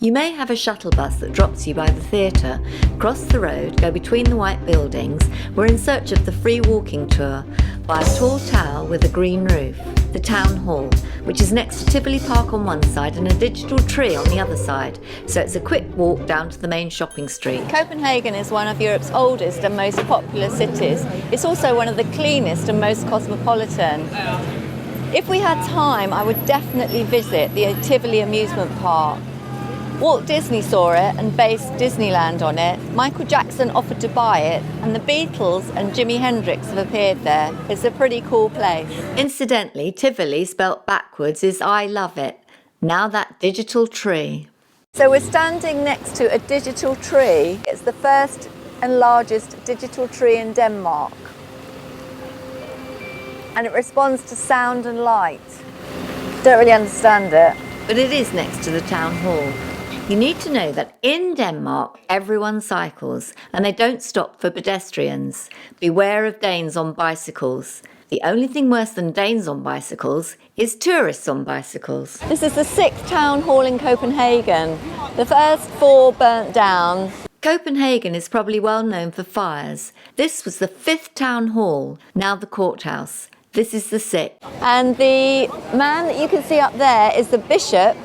You may have a shuttle bus that drops you by the theatre, cross the road, go between the white buildings. We're in search of the free walking tour by a tall tower with a green roof, the Town Hall, which is next to Tivoli Park on one side and a digital tree on the other side, so it's a quick walk down to the main shopping street. Copenhagen is one of Europe's oldest and most popular cities. It's also one of the cleanest and most cosmopolitan. If we had time, I would definitely visit the Tivoli amusement park. Walt Disney saw it and based Disneyland on it. Michael Jackson offered to buy it, and the Beatles and Jimi Hendrix have appeared there. It's a pretty cool place. Incidentally, Tivoli, spelt backwards, is I love it. Now that digital tree. So we're standing next to a digital tree. It's the first and largest digital tree in Denmark. And it responds to sound and light. Don't really understand it. But it is next to the Town Hall. You need to know that in Denmark, everyone cycles and they don't stop for pedestrians. Beware of Danes on bicycles. The only thing worse than Danes on bicycles is tourists on bicycles. This is the 6th town hall in Copenhagen. The first 4 burnt down. Copenhagen is probably well known for fires. This was the 5th town hall, now the courthouse. This is the 6th. And the man that you can see up there is the bishop.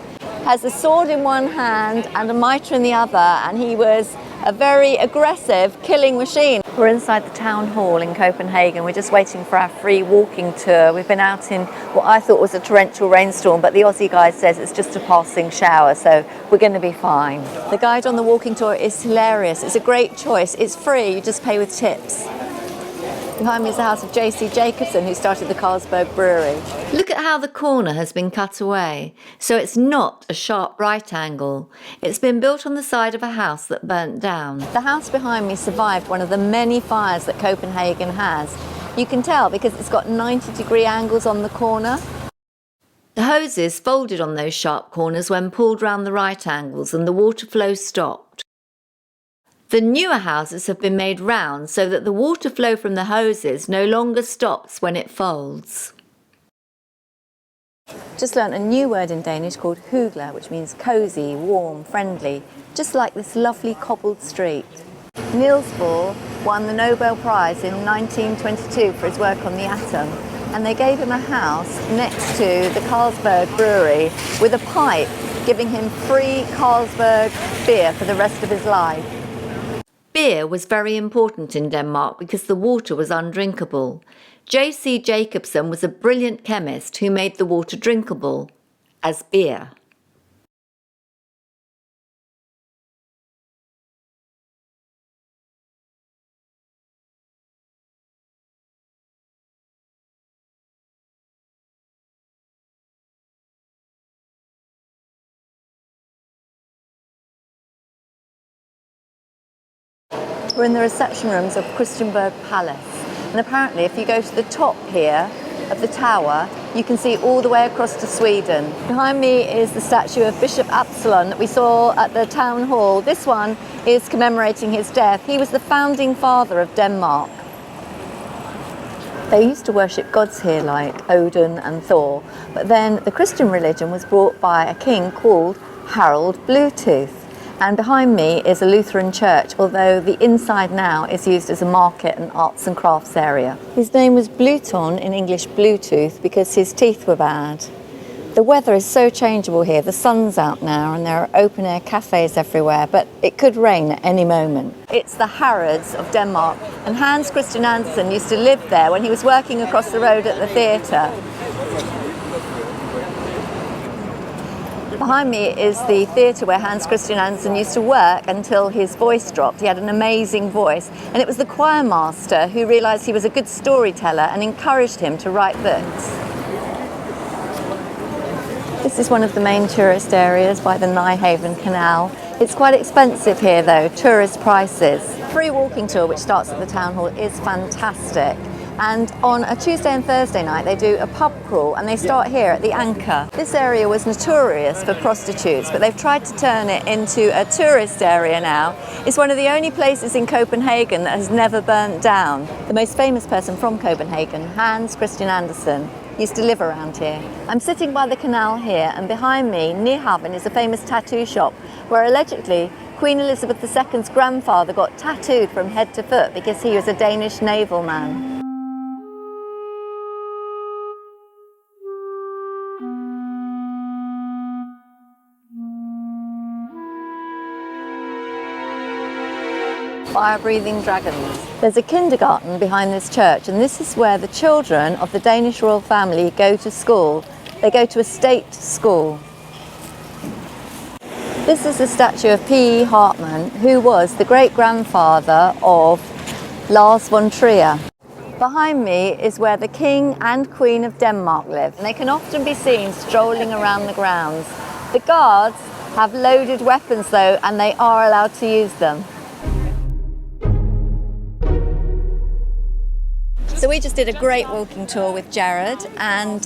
Has a sword in one hand and a mitre in the other, and he was a very aggressive killing machine. We're inside the town hall in Copenhagen. We're just waiting for our free walking tour. We've been out in what I thought was a torrential rainstorm, but the Aussie guide says it's just a passing shower, so we're going to be fine. The guide on the walking tour is hilarious. It's a great choice. It's free, you just pay with tips. Behind me is the house of J.C. Jacobsen, who started the Carlsberg Brewery. Look at how the corner has been cut away. So it's not a sharp right angle. It's been built on the side of a house that burnt down. The house behind me survived one of the many fires that Copenhagen has. You can tell because it's got 90-degree angles on the corner. The hoses folded on those sharp corners when pulled round the right angles and the water flow stopped. The newer houses have been made round so that the water flow from the hoses no longer stops when it folds. Just learnt a new word in Danish called hygge, which means cosy, warm, friendly, just like this lovely cobbled street. Niels Bohr won the Nobel Prize in 1922 for his work on the atom, and they gave him a house next to the Carlsberg Brewery with a pipe giving him free Carlsberg beer for the rest of his life. Beer was very important in Denmark because the water was undrinkable. J.C. Jacobsen was a brilliant chemist who made the water drinkable as beer. We're in the reception rooms of Christiansborg Palace, and apparently if you go to the top here of the tower, you can see all the way across to Sweden. Behind me is the statue of Bishop Absalon that we saw at the town hall. This one is commemorating his death. He was the founding father of Denmark. They used to worship gods here like Odin and Thor, but then the Christian religion was brought by a king called Harald Bluetooth. And behind me is a Lutheran Church, although the inside now is used as a market and arts and crafts area. His name was Bluton, in English Bluetooth, because his teeth were bad. The weather is so changeable here. The sun's out now and there are open air cafes everywhere, but it could rain at any moment. It's the Harrods of Denmark, and Hans Christian Andersen used to live there when he was working across the road at the theatre. Behind me is the theatre where Hans Christian Andersen used to work until his voice dropped. He had an amazing voice, and it was the choir master who realised he was a good storyteller and encouraged him to write books. This is one of the main tourist areas by the Nyhavn Canal. It's quite expensive here though, tourist prices. Free walking tour, which starts at the town hall, is fantastic. And on a Tuesday and Thursday night they do a pub crawl, and they start here at the Anchor. This area was notorious for prostitutes, but they've tried to turn it into a tourist area now. It's one of the only places in Copenhagen that has never burnt down. The most famous person from Copenhagen, Hans Christian Andersen, used to live around here. I'm sitting by the canal here, and behind me, near Haven, is a famous tattoo shop where allegedly Queen Elizabeth II's grandfather got tattooed from head to foot because he was a Danish naval man. Fire-breathing dragons. There's a kindergarten behind this church, and this is where the children of the Danish royal family go to school. They go to a state school. This is the statue of P.E. Hartmann, who was the great-grandfather of Lars von Trier. Behind me is where the King and Queen of Denmark live, and they can often be seen strolling around the grounds. The guards have loaded weapons though, and they are allowed to use them. So we just did a great walking tour with Jared, and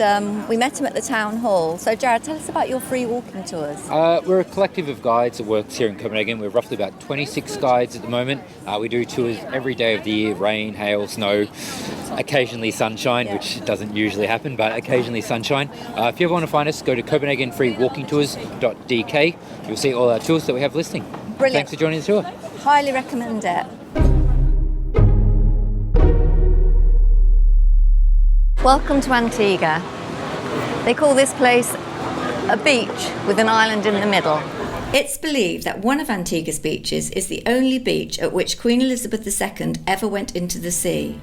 we met him at the town hall. So Jared, tell us about your free walking tours. We're a collective of guides that works here in Copenhagen. We're roughly about 26 guides at the moment. We do tours every day of the year, rain, hail, snow, occasionally sunshine, which doesn't usually happen, but occasionally sunshine. If you ever want to find us, go to copenhagenfreewalkingtours.dk. You'll see all our tours that we have listing. Brilliant. Thanks for joining the tour. Highly recommend it. Welcome to Antigua. They call this place a beach with an island in the middle. It's believed that one of Antigua's beaches is the only beach at which Queen Elizabeth II ever went into the sea.